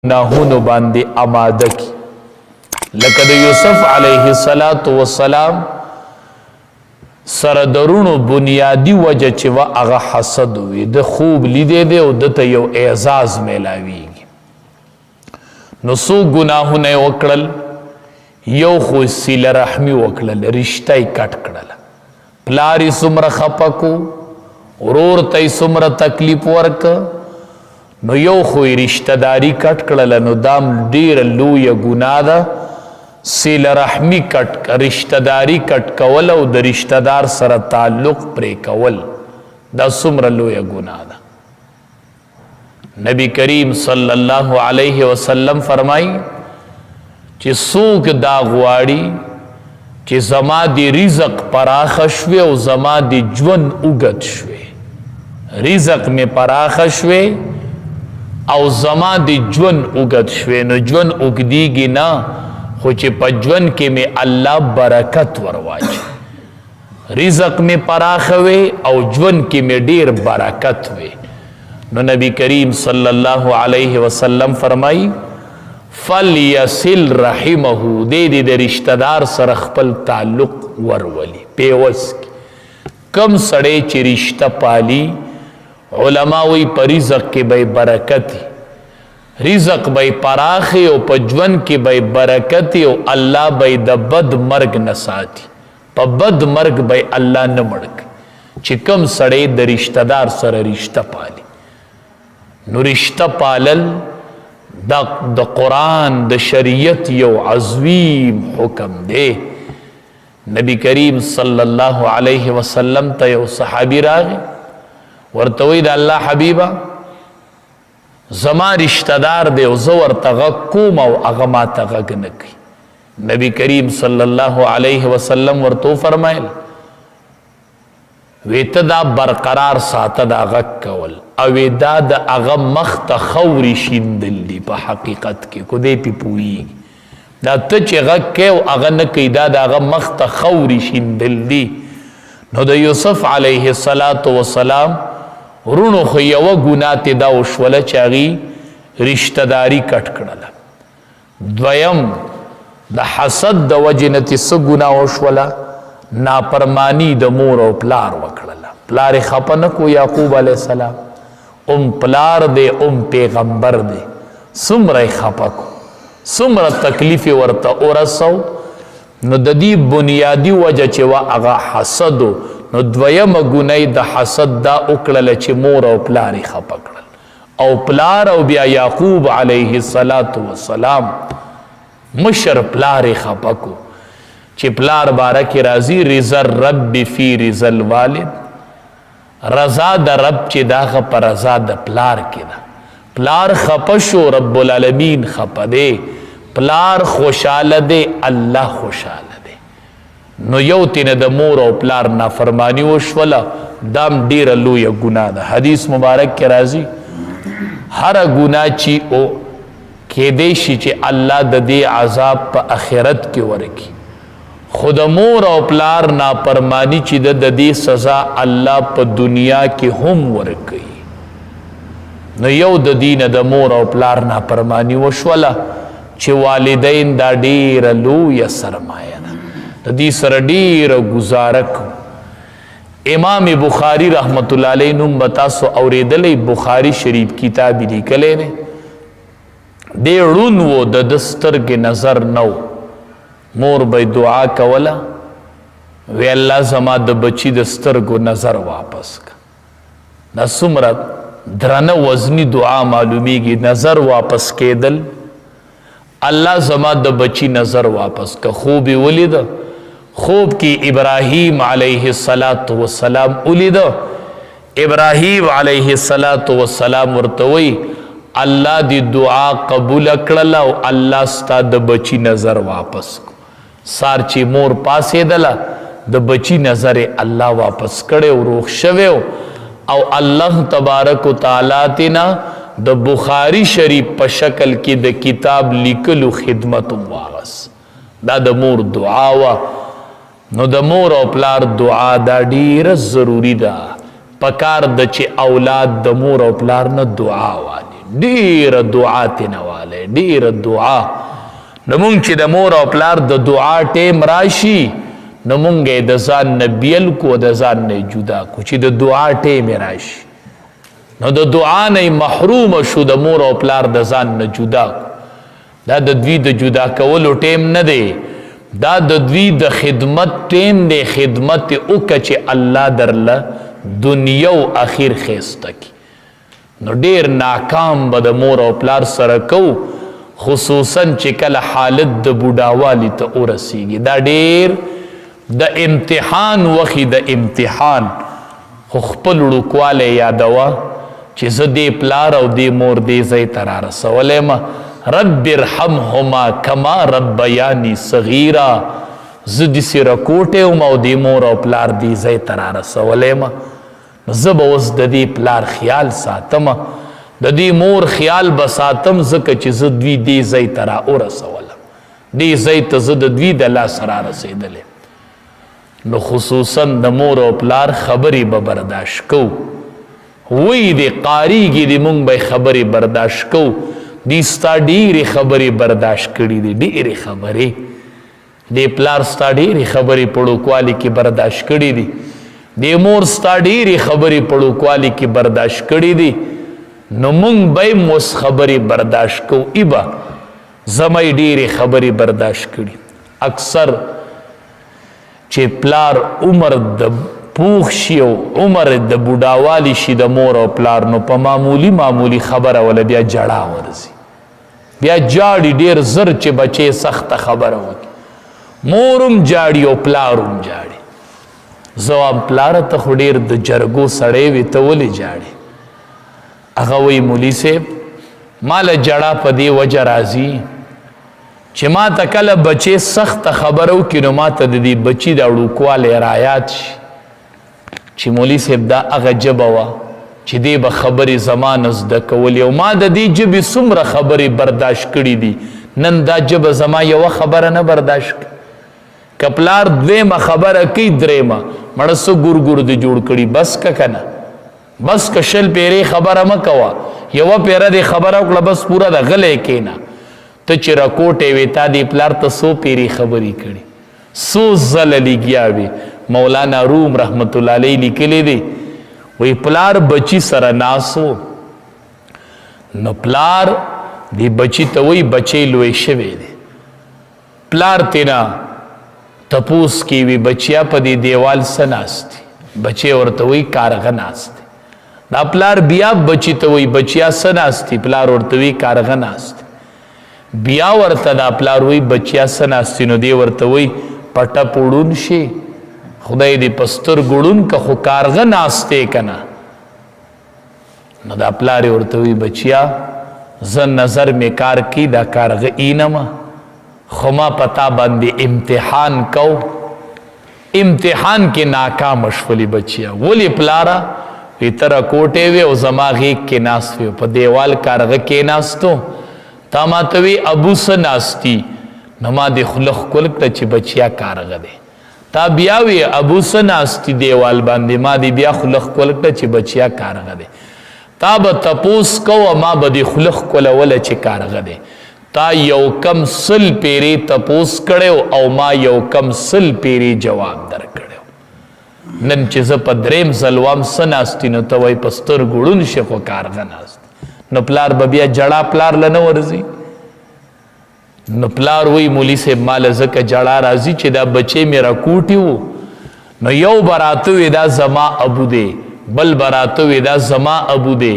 گناہونو باندے آماده کی لکه د یوسف علیه السلام سره درونو بنیادی وجه چې و هغه حسد وي د خوب لیدې دی او دته یو اعزاز میلاویږي نو څو ګناهونه یې وکړل یو خو صله رحمي وکړل رشته یې کټ کړله پلار یې څومره خفه کو ورور ته یې څومره تکلیف ورکه نو یو خو رشتہ داری کټ کړله نو دام ډیره لویه ګناه ده صله رحمي کټ رشتہ داری کټ کول او د رشتہ دار سره تعلق پرې کول دا څومره لویه ګناه ده نبی کریم صلی الله علیه وسلم فرمایي چې څوک دا غواړي چې زما د رزق پراخه شوي او زما د ژوند اوږد شوي رزق مې پراخه شوي او زما د ژوند اوږد شوی نو ژوند اوږدیږي نه خو چې په ژوند کې مې الله برکت ورواچي رزق مې پراخه وي او ژوند کې مې ډیر برکت وي نو نبی کریم صلی الله علیه وسلم فرمایي فلیصل رحمه دې د رشتہ دار سره خپل تعلق ورولي پیوس کم سړی چې رشتہ پالي علماوی پر رزق کی بے برکتی رزق بے پراخی او پا جون کی بے برکتی او اللہ بے دا بد مرگ نساتی پا بد مرگ بے اللہ نمڑک چی کم سڑے دا رشتہ دار سر رشتہ پالی نو رشتہ پالل دا قرآن دا شریعت یو عظیم حکم دے نبی کریم صلی اللہ علیہ وسلم تا یو صحابی راغی ورتوی دا اللہ حبیبا زما رشتہ دار دے او زو ورطا غگ کوم او اغما تا غگ نکی نبی کریم صلی اللہ علیہ وسلم ورطو فرمائل ویتا دا برقرار ساتا دا غگ کول او دا دا اغم مخت خوری شندل دی پا حقیقت کی کو دے پی پوئی دا تچ غگ کے او اغا نکی دا اغم مخت خوری شندل دی نو دا یوسف علیہ السلام رونو خو یو ګناه ته دا وشوله چې هغې رشته داري کټ کړله دویم د حسد د وجې نه چې څه ګناه وشوله نافرماني د مور او پلار وکړله پلار یې خفه نه کو یعقوب علیه السلام پلار دی پیغمبر دی څومره یې خفه کو څومره تکلیف یې ورته ورسو نو د دې بنیادي وجه چې وه هغه حسدو نو دویم گناہ دا حسد دا اکڑل چی مور او پلاری خپکڑل او پلار او بیا یعقوب علیہ السلام مشر پلاری خپکو چی پلار بارکی رازی رضا الرب فی رضا الوالد رضا دا رب چی دا خپ رضا دا پلار کی دا پلار خپشو رب العالمین خپ دے پلار خوشحال دے اللہ خوشحال نو یو تینه د مور او پلار نافرمانی وشوله دام ډیره لویه ګناه ده حدیث مبارک کې راځي هر ګناه چې او کېدی شي چې الله د دې عذاب په آخرت کې ورکړي خو د مور او پلار نافرمانی چې د دې سزا الله په دنیا کې هم ورکوي نو یو د دینه د مور او پلار نافرمانی وشوله چې والدین دا ډیره لویه سرمایه دی سر ډیر گزارک امام بخاری رحمت اللہ علیہ نم بتاسو اوریدلی بخاری شریف کتابی لیکلے نے دے رون و د دستر کے نظر نو مور بے دعا کولا وی اللہ زما د بچی دستر کو نظر واپس کا نا سمرت درن وزنی دعا معلومی گی نظر واپس کے دل اللہ زما د بچی نظر واپس کا خوبی ولید خوب کی ابراہیم علیہ السلام اولید ابراہیم علیہ السلام ورتوی اللہ دی دعا قبول کړله او اللہ ستا د بچی نظر واپس کو سار چی مور پاسې دلا د بچی نظر اللہ واپس کړي او روح شویو او اللہ تبارک و تعالی تینا د بخاری شریف په شکل کې د کتاب لیکلو خدمت واغس دا د مور دعا وا نو د مور او پلار دعا دا ډیر ضروری ده پکار د چې اولاد د مور او پلار نه دعا والی ډیر دعا تنواله ډیر دعا نمونږ چې د مور او پلار د دعا ټیم راشي نمونږ د ځان نه بیل کو د ځان نه جدا کو چې د دعا ټیم راشي نو د دعا نه محروم شو د مور او پلار د ځان نه جدا کو دا د دوی د جدا کولو ټیم نه دی دا د دوی د خدمت ټیم دی خدمت وکړه چې الله درله دنیا او اخر خیسته کی نو ډیر ناکام به د مور او پلار سره کو خصوصا چې کله حالت د بوډاوالي ته ورسیږي دا ډیر د امتحان وخی د امتحان خو خپل وړوکوالی یادوه چې زه دې پلار او دې مور دې ځای ته رارسولی ما رب ارحمهما کما ربیاني صغیرا زه داسې رکوټی وم او دې مور او پلار دې ځای ته رارسولی ما زه به اوس د دې پلار خیال ساتم د دې مور خیال به ساتم ځکه چې زه دوی دې ځای ته را ورسولم دې ځای ته زه د دوی د لاس رارسېدلی نو خصوصا د مور او پلار خبرې به برداشت کو وی دی قاریږي دی مونږ به خبرې برداشت کو دی ستا ډېرې خبرې برداشت کړي دي ډېرې خبرې دی پلار ستا ډېرې خبرې په وړوکوالي کې برداشت کړي دي دی مور ستا ډېرې خبرې په وړوکوالي کې برداشت کړي دي نو مونږ به هم اوس خبرې برداشت کو ای به زمی ډېرې خبرې برداشت کړي اکثر چې پلار عمر د پوخ شي او عمر د بوډاوالی شي د مور او پلار نو په معمولی خبره ولا بیا جړا ورځي بیا جاړي ډیر زر چې بچي سخت خبره وکړي مورم جاړي او پلارم جاړي زوام پلار ته خو ډیر د جرګو سړی وي ته ولې جاړي هغه وی مولي صاحب مال جړا په دې وجه راځي چې ما ته کله بچي سخت خبره وکړي نو ما ته د دې بچي د وړوکوالی رایات شي چې مولي صاحب دا هغه ژبه وه چې دی به خبرې زما نه زده کولې او ما د دې ژبې څومره خبرې برداشت کړي دي نن دا ژبه زما یوه خبره نه برداشت کړي که پلار دویمه خبره کوي درېیمه مړه څه ګور دې جوړ کړي بس که که نه بس که شل پیرې خبره مه کوه یوه پیره دې خبره وکړه بس پوره ده غلی کښېنه ته چې راکوټې وې تا دې پلار ته څو پیرې خبرې کړي څو ځله لګیا وې مولانا روم رحمت الله علیه لیکلی دی وی پلار بچی سره ناسو نو پلار دی بچی ته وی بچی لوی شوی دی پلار تینا تپوس کی وی بچیا په دی دیوال سناستی بچی ورته وی کارغه ناستی دا پلار بیا بچی ته وی بچیا سناستی پلار ورته وی کارغه ناستی بیا ورته دا پلار وی بچیا سناستی نو دی ورته وی پټه پوړون شي خدای دې پستر ګړون که خو کارغه ناسته کنه نو دا پلار ورته وی بچیا زه نظر می کار کی دا کارغه اینما خو ما پتا باندې امتحان کو امتحان کې ناکام شولې بچیا ولی پلارا وی تر کوټه وی او زما غیږ کې ناست وی په دیوال کارغه کې ناستو تا ما ته وی ابو سناستی نو ما دې خلخ کولک ته چې بچیا کارغه دی تا بیاوی ابو سناستی دیوال باندې ما دی بیا خلخ کولکتا چې بچیا کارغه دی تا با تپوس کو ما با دی خلخ کولوله چې کارغه دی تا یو کم سل پیری تپوس کړو او ما یو کم سل پیری جواب در کړو نن چې زه په دریم ځلوام سناستی نو ته وای پستر ګړون شي خو کارغه ناست نو پلار به بیا جړا پلار لنه ورځي نو پلار وی مولی صاحب مال زکه جړا راځي چې دا بچی میرا کوټی وو نو یو براته وی دا زما ابو دی بل براته وی دا زما ابو دی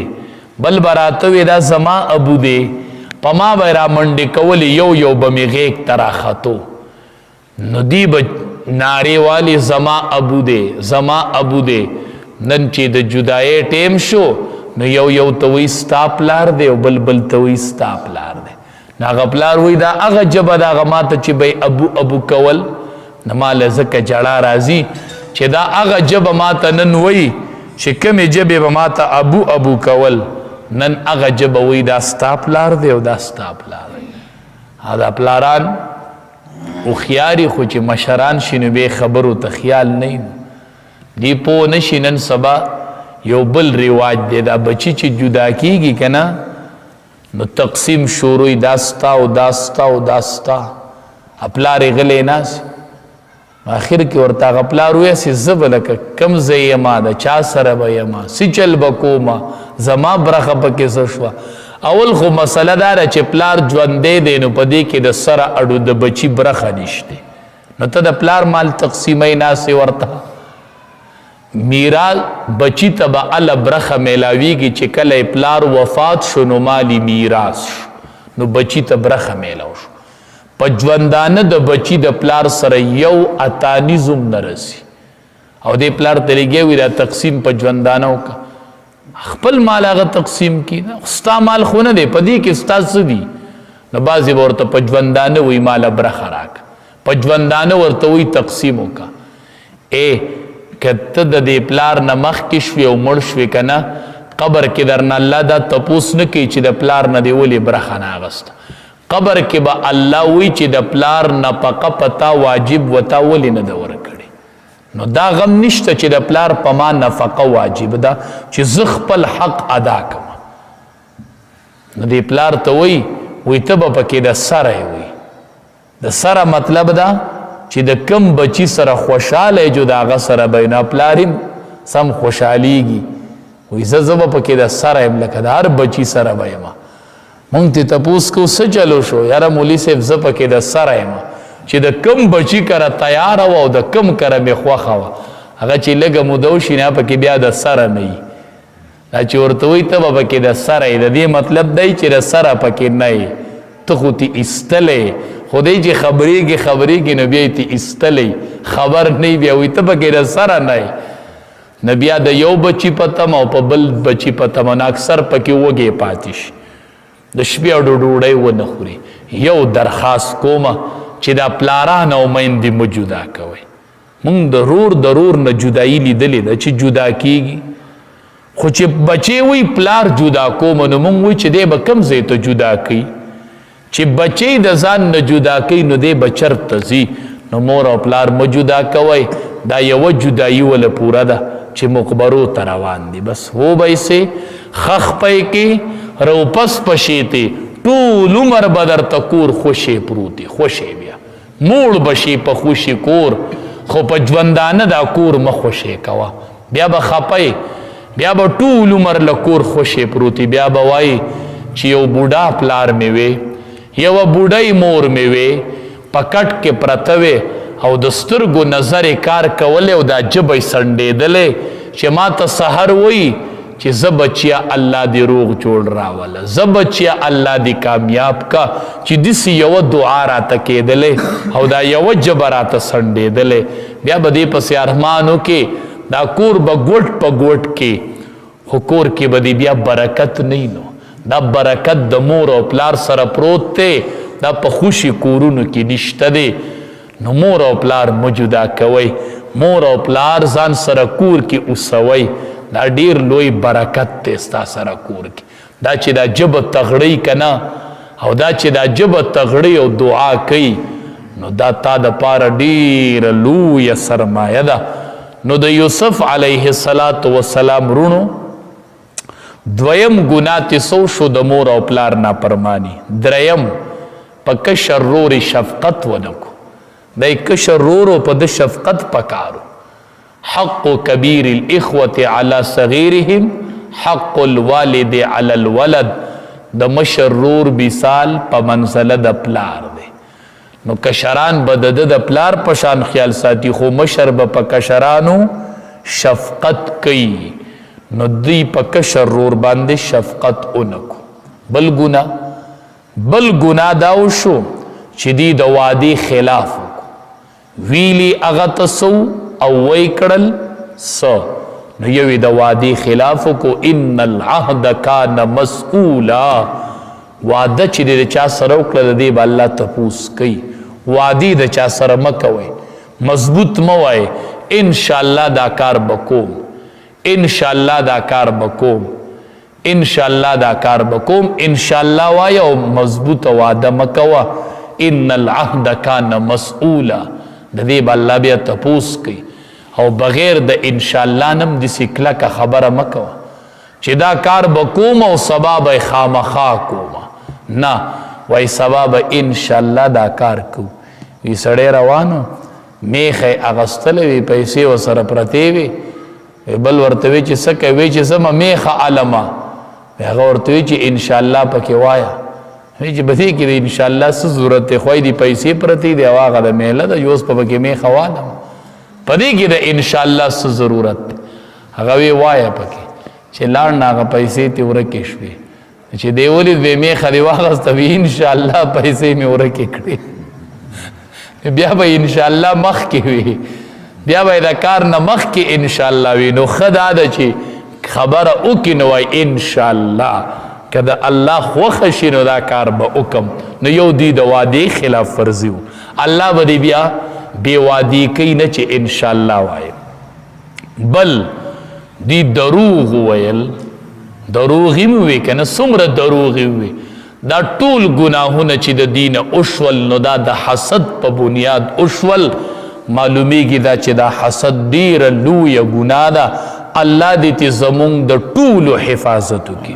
بل براته وی دا زما ابو دی پما به را منډې کولې یو به مې غیږ ته راختو نو دی به نارې والی زما ابو دی زما ابو دی نن چې د جدایۍ ټیم شو نو یو ته وی ستا پلار دی او بل ته وی ستا پلار دی ناغه پلار وی دا هغه ژبه د هغه ماته چې به ابو کول نه ماله ځکه جړا راځي چې دا هغه ژبه ماته نن وی چې کومې ژبې به ماته ابو کول نن هغه ژبه وی دا ستا پلار دی او دا ستا پلار دی دا پلاران هوښیاري خو چې مشران شي نو بې خبرو ته خیال نه دی پوه نشي نن سبا یو بل رواج دی دا بچی چې جدا کیږي که نه نو تقسیم شروع داستا او داستا او داستا پلار غلی ناس آخر کې ورته هغه پلار وایي چې زه به لکه کم ځای یما د چا سره به یما څه چل به کومه زما برخه پکې څه شوه اول خو مسله دا ده چې پلار ژوندی دی نو په دې کې د سره اډو د بچي برخه نشته نو ته د پلار مال تقسیموي ناسې ورته میراث بچی ته به اله برخه میلاویږي چې کله پلار وفات شو نو مالی میراث شو نو بچی ته برخه میلاو شو په ژوندانه د بچی د پلار سره یو اتانیزم نه رسي او دې پلار ته لګیا وي دا تقسیم په ژوندانه وکړه خپل مال هغه تقسیم کړي ستا مال خو نه دی په دې کې ستا څه دي نو بعضې به ورته په ژوندانه وایي ماله برخه راکړه په ژوندانه ورته وایي تقسیم وکړه که ته د دې پلار نه مخکې شوې او مړ شوې که نه قبر کې درنه الله دا تپوس نه کوي چې د پلار نه دې ولې برخه نه اخسته قبر کې به الله وایي چې د پلار نفقه پتا واجب وتا ولې نه ده ورکړې نو دا غم نشته چې د پلار په ما نفقه واجب ده چې زه خپل حق ادا کړم نو دې پلار ته وایي ته به پکې د سره وي د سره مطلب ده چې د کم بچی سره خوشحاله جو د هغه سره به نه پلار هم سم خوشحالیږي وایي زه به پکې د سره یم لکه د هر بچي سره به یم مونږ ته تپوس کو څه چلو شو یاره مولي صاحب زه پکې د سره یم چې د کم بچي کره تیاره وه او د کم کره مې خوښه وه هغه چې لږه موده وشي نه پکې بیا د سره نه وي دا چې ورته وایي ته به پکې د سره یې د دې مطلب دی چې د سره پکې نه یې ته خو تې ایستلی خدای چې خبرېږي نو بیا یې تې ایستلی خبر نه بیا وایي ته پکې د سره نه یې نو بیا د یو بچي په تمه او په بل بچي په تمه نو اکثر پکې وږې پاتې شي د شپې او ډوډۍ ونه خوري یو درخواست کومه چې دا پلاران او میندې مه جدا کوئ مونږ د رور نه جدایي لیدلې ده چې جدا کیږي خو چې بچې وی پلار جدا کومه نو مونږ وی چې دی به کوم ځای ته جدا کوي چې بچې د ځان نه جدا کوي نو دی به چرته ځي نو مور او پلار مه جدا کوئ دا یوه جدایي وله پوره ده چې مقبرو ته روان دي بس هو به یې خخ پی کې روپس پشیتی ټول عمر به درته کور خوشې پروتي خوشې بیا موړ بشي په خوشي کور خو په ژوندانه دا کور مه خوشې کوه بیا به خپی بیا به ټول عمر له کور خوشې پروتي بیا به وایي چې یو بوډا پلار مې وې یوه بوډۍ مور مې وې په کټ کې پرته وې او د سترګو نظر کار کولی او دا ژبه یې سنډېدلی چې ما ته سحر وایي چې زه بچیا الله دې روغ جوړ راوله زه بچیا الله دې کامیاب کا چې داسې یوه دعا راته کېدلی او دا یوه ژبه راته سنډېدلی بیا به دې پسې ارمانو کې دا کور به ګوټ په ګوټ کې خو کور کې به دې بیا برکت نه نو دا برکت د مور او پلار سره پروت دی دا په خوشي کورونو کې نشته دی نو مور او پلار مه جدا کوئ مور او پلار ځان سره کور کې اوسوئ دا ډیر لوی برکت دی ستا سره کور کې دا چې دا ژبه تغړی که نه او دا چې دا ژبه تغړی او دعا کوي نو دا تا دپاره ډیره لویه سرمایه ده نو د یوسف علیه السلام رونو دویم ګناه تې څه شو د مور او پلار نافرماني دریم په کشر رورې شفقت ونه کو دی کشر رورو په د شفقت پکارو حق کبیر الاخوة على صغیرهم حق الوالد على الولد د مشر رور مثال په منزله د پلار دی نو کشران به د پلار په شان خیال ساتي خو مشر به په کشرانو شفقت کوي نو دی په کشر رور باندې شفقت اونکو بل ګناه دا وشو چې دی د وعدې خلاف ویلی هغه ته سو او وی کړل نو یوی د وعدې خلاف کو ان العهد کان مسئولا وعده چې د چا سره وکړه د دې به الله تپوس کوي وعدې د چا سره مه کوئ مضبوط مه وایئ انشاءالله دا کار به کوم انشاءالله دا کار بکوم انشاءالله دا کار بکوم انشاءالله وای او مضبوط وعده مکوه ان العهد کان مسئولا د دې به الله بیا تپوس کوي او بغیر د انشاءالله نم داسې کلکه خبره مکوه چې دا کار به کوم او سبا به خامخا کوم. نه وای سبا به انشاءالله دا کار کو. وی سړی روانو میخه اغستلې وی پیسې ورسره پرتې وي. بل ورته وی چې څه کوي چې زما میخه علمه. هغه ورته وی چې انشاءالله پکې وایا. وی چې بده کې د انشاءالله څه ضرورت دی، خو دی پیسې پرتې دی او هغه د میله ده یوس په پکې میخه والم. په دې کې د انشاءالله څه ضرورت دی؟ هغه وی وایا پکې چې لاړ نه هغه پیسې تی ورکې شوې. چې دی ولید وی میخه دی واغسته وی انشاءالله پیسې مې ورکې کړې. بیا به انشاءالله مخکې وي، بیا به د کار نه مخکې انشاءالله وي. نو ښه دا ده چې خبره وکړي نو وایي انشاءالله، که د الله خوښه شي نو دا کار به وکم. نو یو دی د وعدې خلاف ورزي و، الله به دی بیا بې وعدې کوي نه چې انشاءالله وایي. بل دی دروغ ویل، دروغ یې ووی که نه، څومره دروغ یې ووی. دا ټول ګناهونه چې د دین اوشول نو دا د حسد په بنیاد اوشول. معلومیږي دا چې دا حسد ډیره لویه ګناه ده. الله دې تی زمونږ د ټولو حفاظت وکړي،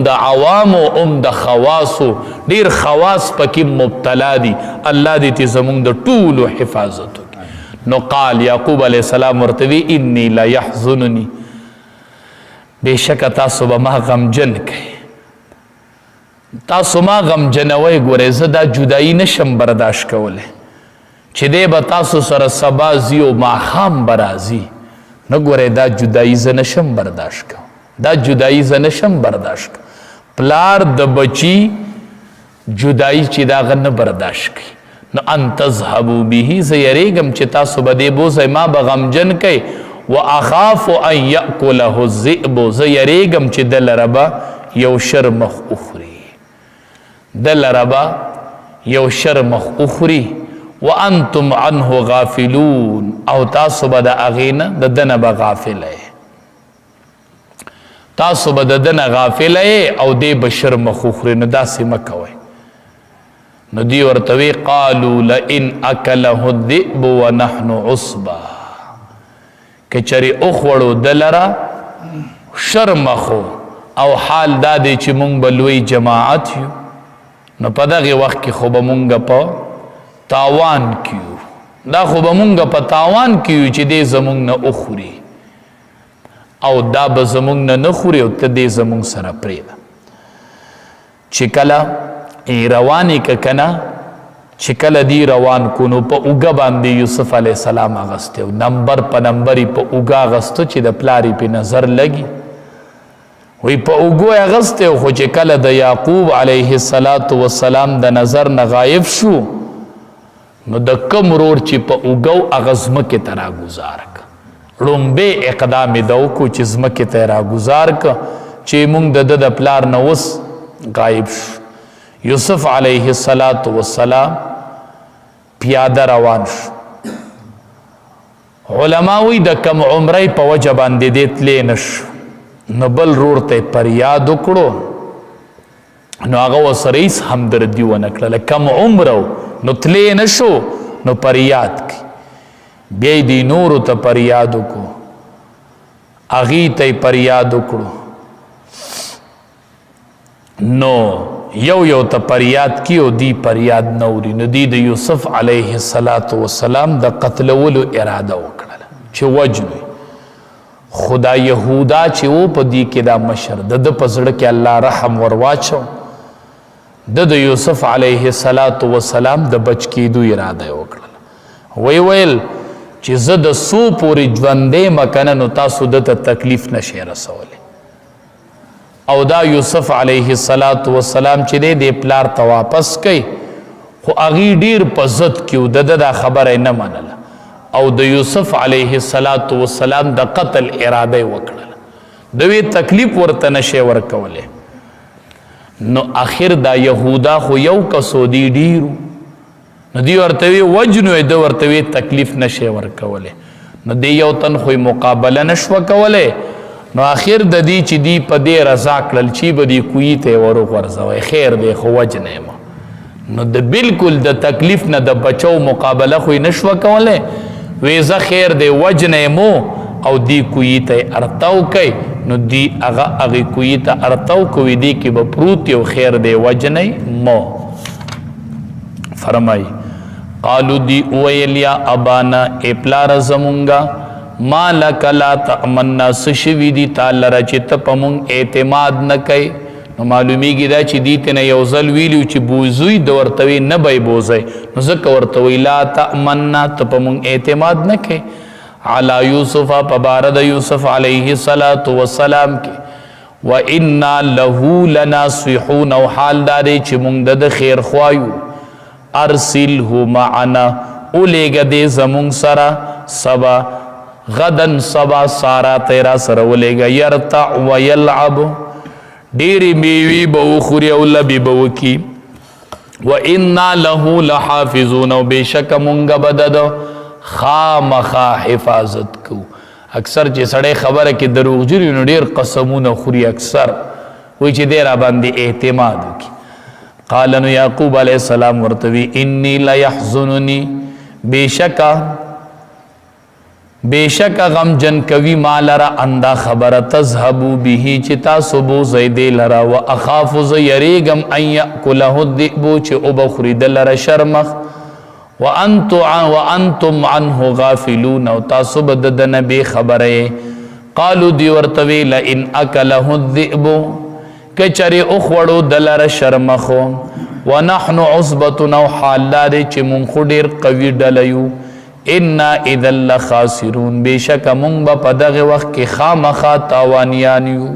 د عوامو د خواصو. ډیر خواص پکې مبتلا دي، الله دې تی زمونږ د ټولو حفاظت وکړي. نو قال یعقوب علیه السلام ورته وی انی لا یحزننی، بېشکه تاسو به ما غمجن کوي، تاسو ما غمجنوئ. ګورئ زه دا جدایي نشم برداشت کولی چې دی به تاسو سره سبا ځي او ماښام به راځي. نه ګورئ دا جدایي زه نشم برداشت کوم، دا جدایي زه نشم برداشت کوم. پلار د بچي جدایي چې د هغه نه برداشت کوي. نو ان تذهبوا به، زه یریږم چې تاسو به دې بوځئ، ما به غمجن کوي. واخاف ان یاکله الذئب، زه یریږم چې ده لره به یو شر مخ اخوري، ده لره به یو شر مخ اخوري. وانتم عنه غافلون، او تاسو به د هغې نه د ده نه به غافله یې، تاسو به د ده نه غافله یې او دی به شر مخ اخوري. نو داسې مه کوئ. نو دی ورته وی قالوا لئن اکله الذئب ونحن عصبه، که چرې وخوړو ده لره شر مخو او حال دا دی چې مونږ به لوی جماعت یو، نو په دغې وخت کې خو به مونږ په تاوان کیو. دا خو به مونږ په تاوان کیو چې دی زمونږ نه اخوري او دا به زمونږ نه نه خوري او ته دی زمونږ سره پرېږده. چې کله روانې که که نه، چې کله دی روان کو نو په اوږه باندې یوسف علیه السلام اغستی و، نمبر په نمبر یې په اوږه اغسته چې د پلار یې پې نظر لګي. وی په اوږو یې اغستی و، خو چې کله د یعقوب علیه السلام د نظر نه غایب شو نو د کم ورور چې په اوږو هغه ځمکې ته راګوزار که. لومبی اقدام یې ده وکړو چې ځمکې ته یې راګوزار که چې موږ د ده د پلار نه اوس غایب شو. یوسف علیه السلام پیاده روان شو. علما وی د کم عمرۍ په وجه باندې دی تلی نشو، نو بل رور ته پریاد وکړو، نو هغه ورسره هیڅ همدردي ونه کړله. کم عمره نو تلی نشو، نو پریاد کی. بیا یې دی نورو ته پریاد وکړو، هغې ته یې پریاد وکړو. نو یو ته پریاد کی او دی پریاد نوري. نو دی د یوسف علیه السلام د قتلولو اراده وکړله چې وجنوي. خدا یهودا چې و په دی کې دا مشر د ده په زړه کې الله رحم ورواچو. د یوسف علیه السلام د بچ کېدو اراده وکړله. ویل چې زه د څو پورې ژوندی یم که نه نو تاسو ده ته تکلیف نشئ رسولی. او دا یوسف علیه السلام چې دی پلار ته واپس کوي، خو هغې ډیر په ضد کې و، د ده دا خبره یې نه منله او د یوسف علیه السلام د قتل اراده یې وکړله. د وی تکلیف ورته نشئ ورکولی. نو آخر دا یهودا خو یو کسو دی ډیرو، نو دی ورته وی وجنو، ده ورته وی تکلیف نشئ ورکولی. نو دی یو تن خو مقابله نشوه کولی. نو آخر د دې چې دی په دې رضا کړل چې به دی کوی ته وروغورځوئ، خیر دی خو وجنه یم. نو د بالکل د تکلیف نه د بچو مقابله خو یې نشوه کولی. وی زه خیر دی وجنه یمو او دی کوی ته ارتاو کوي. نو دی اغا کوئی تا ارتو کوئی دی کی بپروتی و خیر دے وجنی مو فرمائی قالو دی اویل یا ابانا اے پلار زمونگا ما لک لا تأمنا سشوی دی تالر چی تپمونگ اعتماد نکے نو معلومی گی دا چی دیتنا یوزل ویلیو چی بوزوی دو ورطوی نبای بوزای نو زک ورطوی لا تأمنا تپمونگ اعتماد نکے علی یوسف پبارد یوسف علیہ السلام کے وَإِنَّا لَهُ لَنَاصِحُونَ و حال دارے چی مونگ دد خیر خوایو ارسلہو معنا اولے گدے زمونگ سرا سبا غدن سبا سارا تیرا سر اولے گا یرتع و یلعب ڈیری میوی بو خوری اولا بی بو کی وَإِنَّا لَهُ لَحَافِظُونَ و بے شک مونگ بدد خام خا حفاظت کو اکثر چی سڑے خبر ہے کہ دروغ جری انو دیر قسمون خوری اکثر وی چی دیر آباندی اعتماد کی قالنو یعقوب علیہ السلام ورطوی انی لیحزننی بے شک غم جن کوی ما لرا اندا خبر تذهبو بیہی چی تاسو بو زیدے لرا و اخاف زیریگم ان یأکلہ الدئبو چی ابخوری دلر شرمخ وَأَنْتُمْ عَنْهُ غَافِلُونَ و تاسو بددن بے خبرے قالو دیورتوی لئن اکلہ الذئبو کچری اخوڑو دلر شرمخو ونحن عصبتنا و حال دارے چی منخو دیر قوی ڈلیو انا اذا لخاسرون بے شک منگ با پدغ وقت کی خامخا تاوانیانیو